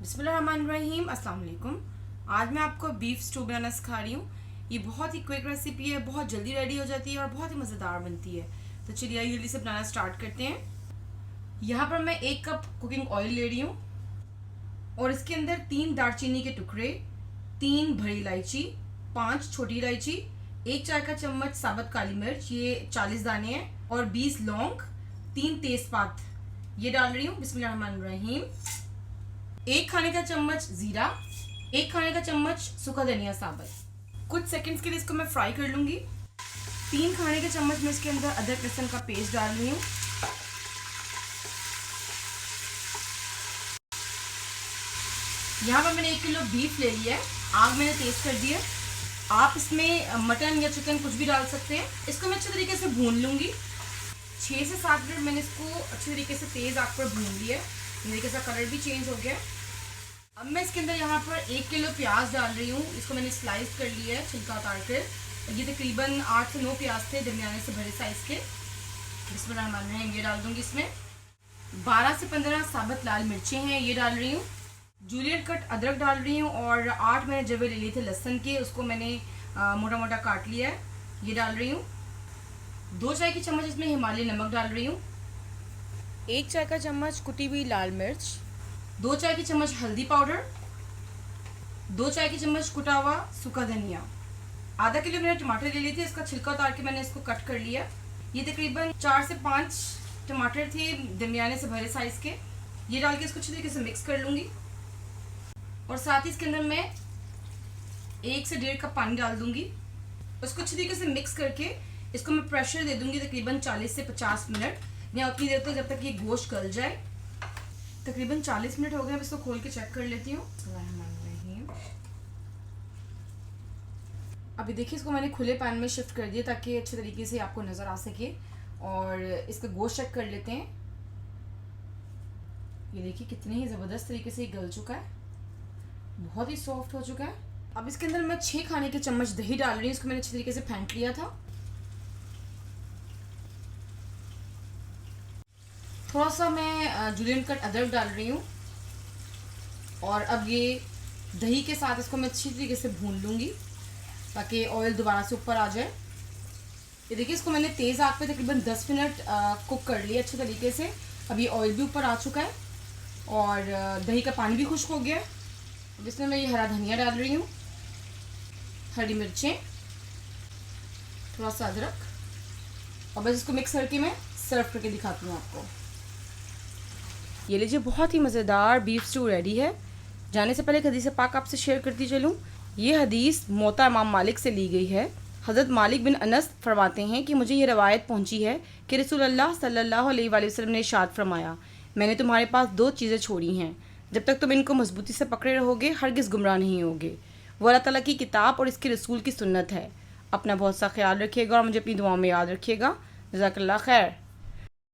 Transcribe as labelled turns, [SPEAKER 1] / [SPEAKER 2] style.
[SPEAKER 1] बिस्मिल्लाहिर्रहमानिर्रहीम, अस्सलाम वालेकुम। आज मैं आपको बीफ स्टू बनाना सिखा रही हूँ। ये बहुत ही क्विक रेसिपी है, बहुत जल्दी रेडी हो जाती है और बहुत ही मज़ेदार बनती है। तो चलिए जल्दी से बनाना स्टार्ट करते हैं। यहाँ पर मैं 1 कप कुकिंग ऑयल ले रही हूँ और इसके अंदर 3 दालचीनी के टुकड़े, 3 बड़ी इलायची, 5 छोटी इलायची, 1 चाय का चम्मच साबुत काली मिर्च, ये 40 दाने हैं, और 20 लौंग, 3 तेजपात ये डाल रही हूँ। बिस्मिल्लाहिर्रहमानिर्रहीम। 1 खाने का चम्मच जीरा, 1 खाने का चम्मच सूखा धनिया साबुत। कुछ सेकंड्स के लिए इसको मैं फ्राई कर लूंगी। 3 खाने के चम्मच मैं इसके अंदर अदरक लहसुन का पेस्ट डाल रही हूँ। यहाँ पर मैंने 1 किलो बीफ ले लिया है। आग मैंने तेज कर दी है। आप इसमें मटन या चिकन कुछ भी डाल सकते हैं। इसको मैं अच्छे तरीके से भून लूंगी। 6 से 7 मिनट मैंने इसको अच्छे तरीके से तेज आग पर भून लिया है। तरीके से कलर भी चेंज हो गया। अब मैं इसके अंदर यहाँ पर 1 किलो प्याज डाल रही हूँ। इसको मैंने स्लाइस कर लिया है छिलका उतार कर। ये तकरीबन 8 से 9 प्याज थे दरमियाने से बड़े साइज के। बिस्मिल्लाहिर्रहमानिर्रहीम ये डाल दूंगी इसमें। 12 से 15 साबुत लाल मिर्चें हैं, ये डाल रही हूँ। जूलियन कट अदरक डाल रही हूँ और 8 मैंने जवे ले लिए थे लहसुन के, उसको मैंने मोटा मोटा काट लिया है, ये डाल रही हूँ। 2 चाय की चम्मच इसमें हिमालय नमक डाल रही हूँ। 1 चाय का चम्मच कुटी हुई लाल मिर्च, 2 चाय की चम्मच हल्दी पाउडर, 2 चाय की चम्मच कुटा हुआ सूखा धनिया। आधा किलो मैंने टमाटर ले लिए थे, इसका छिलका उतार के मैंने इसको कट कर लिया। ये तकरीबन 4 से 5 टमाटर थे दरमियाने से भरे साइज के। ये डाल के इसको अच्छी तरीके से मिक्स कर लूँगी और साथ ही इसके अंदर मैं 1 से 1.5 कप पानी डाल दूँगी। उसको अच्छी तरीके से मिक्स करके इसको मैं प्रेशर दे दूँगी तकरीबन 40 से 50 मिनट, या उतनी देर तक जब तक ये गोश्त गल जाए। तकरीबन 40 मिनट हो गए। अब इसको खोल के चेक कर लेती हूँ। अभी देखिए इसको मैंने खुले पैन में शिफ्ट कर दिया ताकि अच्छे तरीके से आपको नज़र आ सके। और इसका गोश्त चेक कर लेते हैं। ये देखिए कितने ही ज़बरदस्त तरीके से ये गल चुका है, बहुत ही सॉफ्ट हो चुका है। अब इसके अंदर मैं 6 खाने के चम्मच दही डाल रही हूँ। इसको मैंने अच्छे तरीके से फेंट लिया था। थोड़ा सा मैं जूलियन कट अदरक डाल रही हूँ और अब ये दही के साथ इसको मैं अच्छी तरीके से भून लूँगी ताकि ऑयल दोबारा से ऊपर आ जाए। ये देखिए इसको मैंने तेज़ आग पे तकरीबन 10 मिनट कुक कर लिया अच्छे तरीके से। अब ये ऑयल भी ऊपर आ चुका है और दही का पानी भी खुश्क हो गया है। अब इसमें मैं ये हरा धनिया डाल रही हूँ, हरी मिर्चें, थोड़ा सा अदरक, और बस इसको मिक्स करके मैं सर्व करके दिखाती हूँ आपको। ये लीजिए बहुत ही मज़ेदार बीफ स्टू रेडी है। जाने से पहले एक हदीस पाक आपसे शेयर करती चलूँ। ये हदीस मोता इमाम मालिक से ली गई है। हज़रत मालिक बिन अनस फरमाते हैं कि मुझे ये रवायत पहुंची है कि रसूलुल्लाह सल्लल्लाहु अलैहि वसल्लम ने इरशाद फरमाया, मैंने तुम्हारे पास 2 चीज़ें छोड़ी हैं, जब तक तुम इनको मजबूती से पकड़े रहोगे हरगिज़ गुमराह नहीं होगे। वो अल्लाह ताला की किताब और इसके रसूल की सुन्नत है। अपना बहुत सा ख्याल रखिएगा और मुझे अपनी दुआओं में याद रखिएगा। जज़ाकल्लाह खैर।